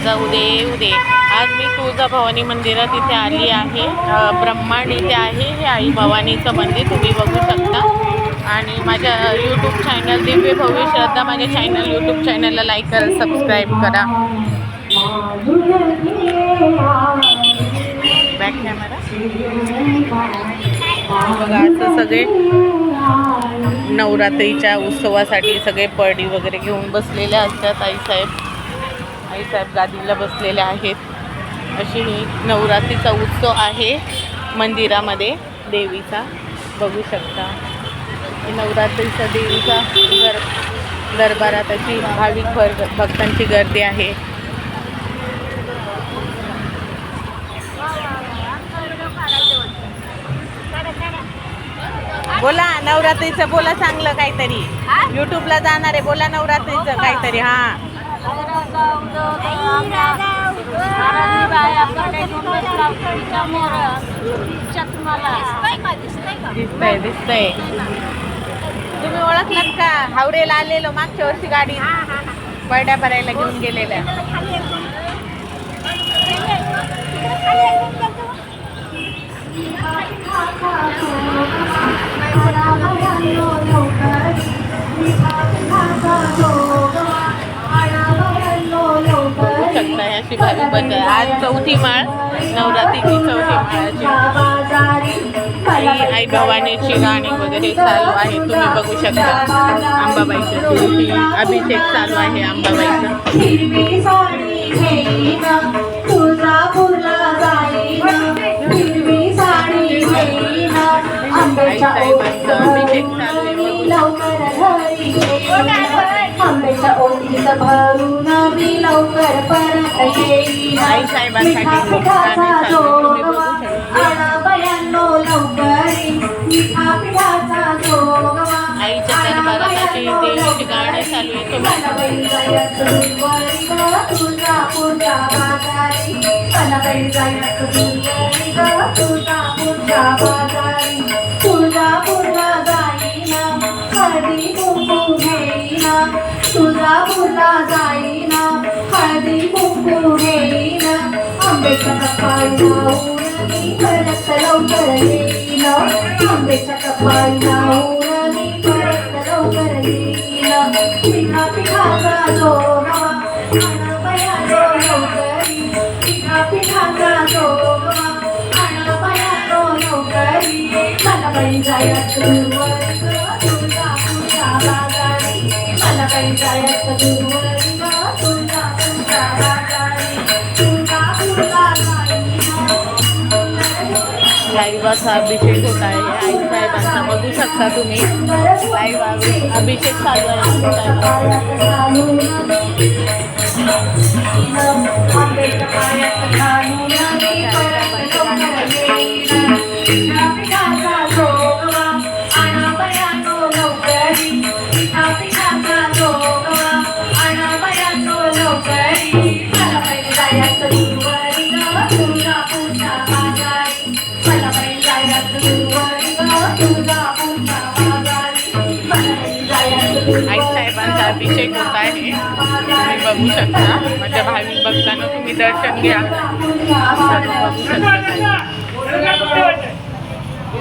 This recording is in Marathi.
जाऊ दे आज मी तुळजाभवानी मंदिरात इथे आली आहे. ब्रह्मांड इथे आहे. हे आई भवानीचं मंदिर तुम्ही बघू शकता. आणि माझ्या यूट्यूब चॅनल दिव्य भव्य श्रद्धा माझ्या चॅनल यूट्यूब चॅनलला लाईक करा, सबस्क्राईब करा. बॅक कॅमेरा बघा. असं सगळे नवरात्रीच्या उत्सवासाठी सगळे पळडी वगैरे घेऊन बसलेले असतात. आईसाहेब गादीला बसलेले आहेत. अशी ही नवरात्रीचा उत्सव आहे मंदिरामध्ये देवीचा. बघू शकता नवरात्रीचा देवीचा दरबारात अशी भाविक भक्तांची गर्दी आहे. बोला नवरात्रीचं, बोला चांगलं काहीतरी. यूट्यूबला जाणार आहे, बोला नवरात्रीचं काहीतरी. हां दिसतंय. तुम्ही ओळखलात का? हावरेला आलेलो मागच्या वर्षी गाडी बर्ड्या भरायला घेऊन गेलेल्या. अशी भाविक बंद. आज चौथी माळ, नवरात्रीची चौथी माळाची आई भवानीची गाणी वगैरे चालू आहे. तुम्ही बघू शकता. अंबाबाईचं अभिषेक चालू आहे. अंबाबाईचं आईसाहेबांचं अभिषेक चालू आहे. आंब्याच्या ओंबीत भरून मी लवकर परत येईन. आईसाहेबांसाठी लवकर आईच्या दरबारात अशी देवीची गाणी चालू आहे. तुळजापूरच्या बाजारी तुळजापूरला जाईना हळदी कुंकू घेईना. तुळजापूरला जाईना हळदी कुंकू घेईना. आंब्याच्या कपाळी जाऊन मी परत लवकर येईन. आंब्याच्या कपाळी जाऊन मी परत लवकर येईन. पिठाचा जोगवा आणा लवकरी. पिठाचा जोगवा आणा लवकरी. मला बाई जायचं दूरवर तुळजापूरच्या बाजारी. मला बाई जायचं दूरवर तुळजापूरच्या बाजारी. तुळजापूरला लाईव्हाचा अभिषेक होत आहे. आईसाहेबांचा बघू शकता तुम्ही. लाईव्ह अभिषेक चालू आईसाहेबांचा अभिषेक होत आहे. तुम्ही बघू शकता. माझ्या भाविक भक्तांना तुम्ही दर्शन घ्या. बघू शकता.